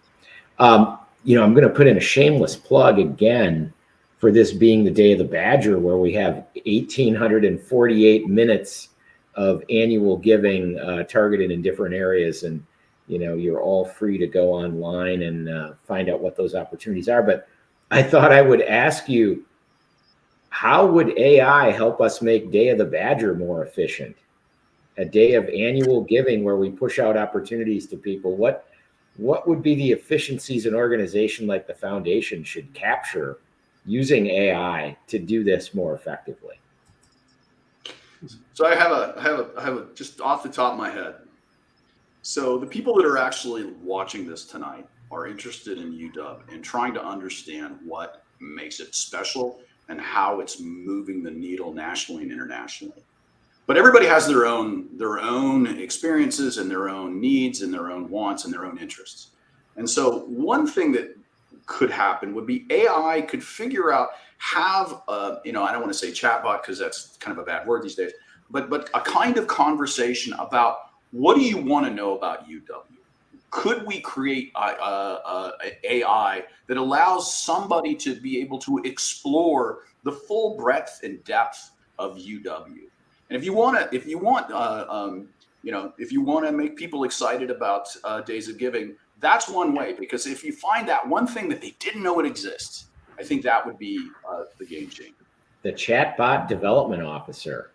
I'm going to put in a shameless plug again for this being the Day of the Badger, where we have 1,848 minutes of annual giving targeted in different areas. And, you're all free to go online and find out what those opportunities are. But I thought I would ask you, how would AI help us make Day of the Badger more efficient? A day of annual giving where we push out opportunities to people. What would be the efficiencies an organization like the foundation should capture using AI to do this more effectively? So I have a just off the top of my head. So the people that are actually watching this tonight are interested in UW and trying to understand what makes it special and how it's moving the needle nationally and internationally. But everybody has their own experiences and their own needs and their own wants and their own interests. And so one thing that could happen would be AI could figure out, have I don't want to say chatbot because that's kind of a bad word these days, but a kind of conversation about, what do you want to know about UW? Could we create AI that allows somebody to be able to explore the full breadth and depth of UW. And if you want to make people excited about Days of Giving, that's one way, because if you find that one thing that they didn't know it exists, I think that would be the game changer. The chatbot development officer,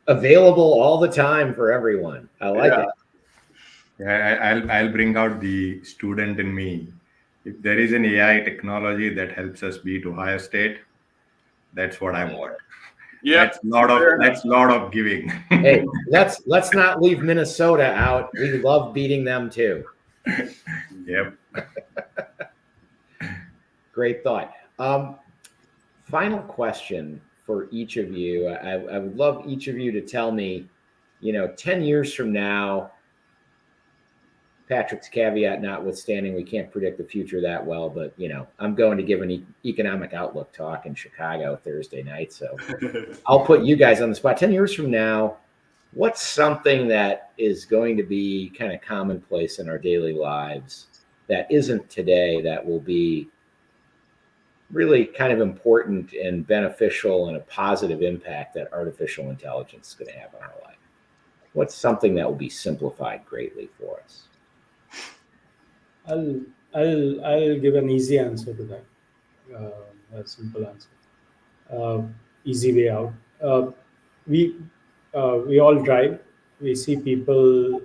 available all the time for everyone. I like it. Yeah, I'll bring out the student in me. If there is an AI technology that helps us be to higher state, that's what I want. Yeah, that's lot of giving. Hey, let's not leave Minnesota out. We love beating them too. Yep. Great thought. Final question for each of you. I would love each of you to tell me, 10 years from now, Patrick's caveat notwithstanding, we can't predict the future that well, but I'm going to give an economic outlook talk in Chicago Thursday night. So I'll put you guys on the spot. 10 years from now, what's something that is going to be kind of commonplace in our daily lives that isn't today, that will be really kind of important and beneficial and a positive impact that artificial intelligence is going to have on our life? What's something that will be simplified greatly for us? I'll give an easy answer to that. A simple answer. Easy way out. We all drive. We see people,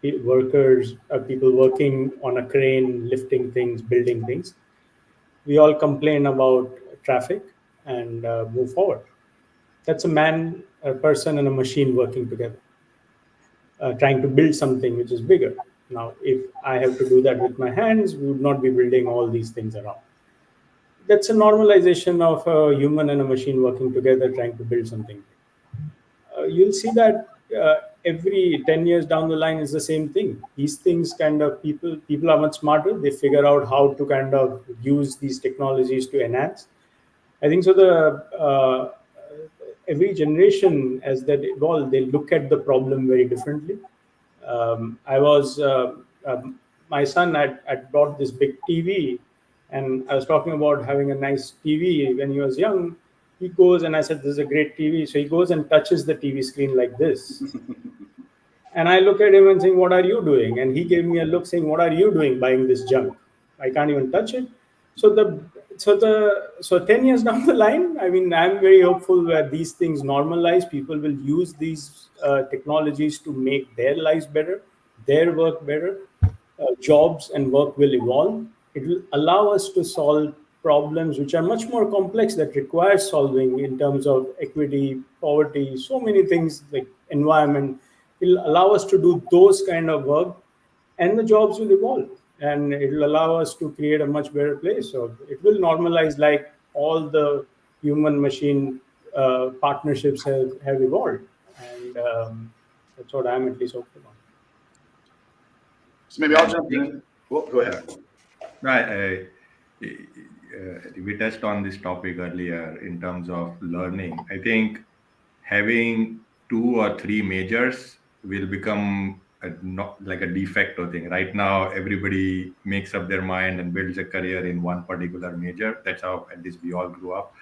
people working on a crane, lifting things, building things. We all complain about traffic and move forward. That's a person, and a machine working together, trying to build something which is bigger. Now, if I have to do that with my hands, we would not be building all these things around. That's a normalization of a human and a machine working together, trying to build something. You'll see that every 10 years down the line is the same thing. These things people are much smarter. They figure out how to kind of use these technologies to enhance. I think so every generation, as they evolve, they look at the problem very differently. My son had bought this big TV, and I was talking about having a nice TV when he was young. He goes, and I said, "This is a great TV." So he goes and touches the TV screen like this. And I look at him and saying, "What are you doing?" And he gave me a look saying, "What are you doing buying this junk? I can't even touch it." So 10 years down the line, I mean, I'm very hopeful where these things normalize. People will use these technologies to make their lives better, their work better. Jobs and work will evolve. It will allow us to solve problems which are much more complex, that require solving in terms of equity, poverty, so many things like environment. It will allow us to do those kind of work, and the jobs will evolve. And it will allow us to create a much better place. So it will normalize, like all the human-machine partnerships have evolved. And that's what I'm at least hopeful on. So maybe I'll jump in. Well, go ahead. Right. We touched on this topic earlier in terms of learning. I think having 2 or 3 majors will become not like a de facto thing. Right now, everybody makes up their mind and builds a career in one particular major. That's how at least we all grew up.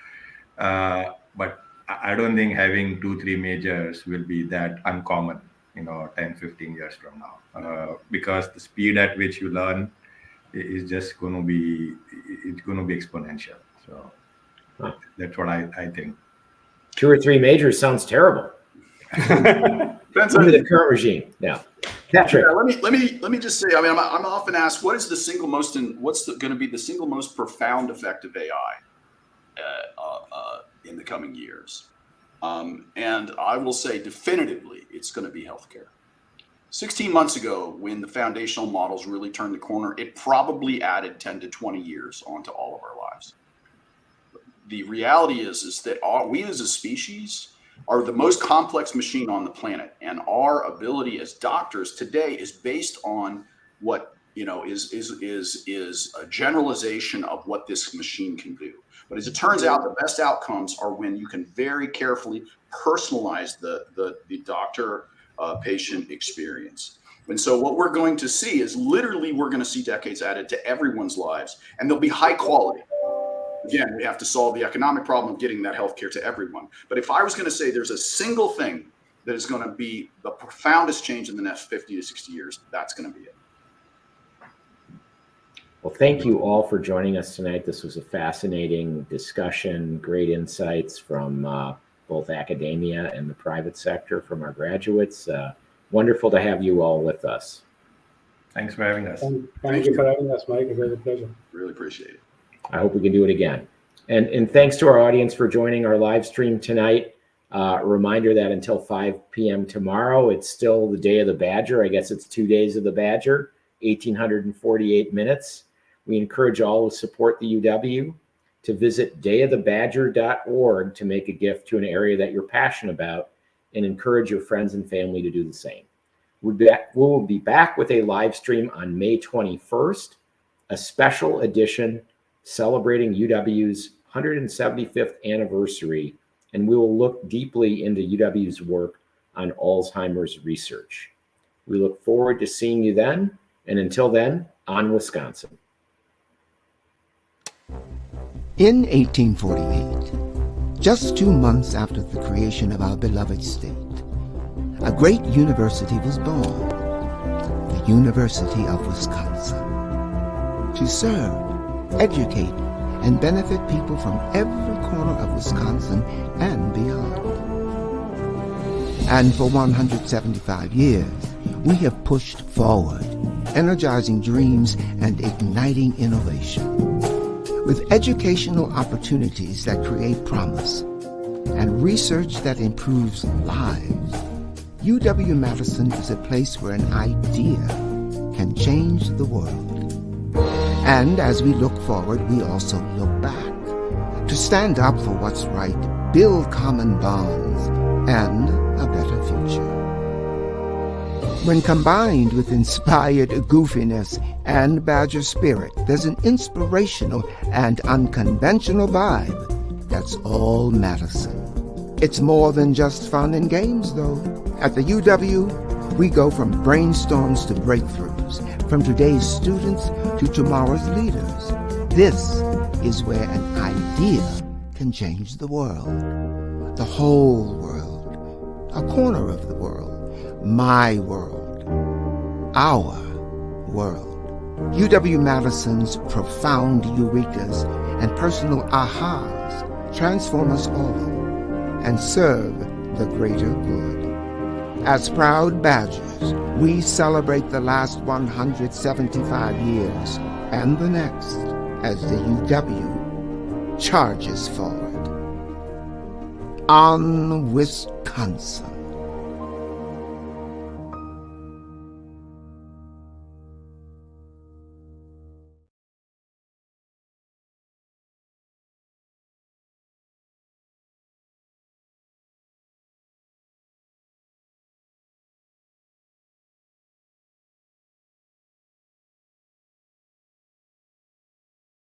But I don't think having 2-3 majors will be that uncommon, 10, 15 years from now, because the speed at which you learn is just going to be exponential. So that's what I think. 2 or 3 majors sounds terrible. Depends Under the current regime. Yeah. Patrick. Yeah, let me just say, I mean, I'm often asked, what's going to be the single most profound effect of AI in the coming years? And I will say definitively, it's going to be healthcare. 16 months ago, when the foundational models really turned the corner, it probably added 10 to 20 years onto all of our lives. The reality is that we as a species are the most complex machine on the planet, and our ability as doctors today is based on what is a generalization of what this machine can do. But as it turns out, the best outcomes are when you can very carefully personalize the doctor patient experience. And so what we're going to see is literally we're going to see decades added to everyone's lives, and they'll be high quality. again, we have to solve the economic problem of getting that healthcare to everyone. But if I was going to say there's a single thing that is going to be the profoundest change in the next 50 to 60 years, that's going to be it. Well, thank you all for joining us tonight. This was a fascinating discussion, great insights from both academia and the private sector from our graduates. Wonderful to have you all with us. Thanks for having us. Thank you for having us, Mike. It was a pleasure. Really appreciate it. I hope we can do it again. And thanks to our audience for joining our live stream tonight. A reminder that until 5 p.m. tomorrow, it's still the Day of the Badger. I guess it's 2 days of the Badger, 1,848 minutes. We encourage all who support the UW to visit dayofthebadger.org to make a gift to an area that you're passionate about and encourage your friends and family to do the same. We will be back with a live stream on May 21st, a special edition celebrating UW's 175th anniversary, and we will look deeply into UW's work on Alzheimer's research. We look forward to seeing you then, and until then, on Wisconsin. In 1848, just 2 months after the creation of our beloved state, a great university was born, the University of Wisconsin, to serve, educate, and benefit people from every corner of Wisconsin and beyond. And for 175 years, we have pushed forward, energizing dreams and igniting innovation. With educational opportunities that create promise and research that improves lives, UW-Madison is a place where an idea can change the world. And as we look forward, we also look back to stand up for what's right, build common bonds, and a better future. When combined with inspired goofiness and Badger spirit, there's an inspirational and unconventional vibe that's all Madison. It's more than just fun and games, though. At the UW, we go from brainstorms to breakthroughs, from today's students to tomorrow's leaders. This is where an idea can change the world, the whole world, a corner of the world, my world, our world. UW-Madison's profound eurekas and personal ahas transform us all and serve the greater good. As proud Badgers, we celebrate the last 175 years and the next as the UW charges forward. On Wisconsin.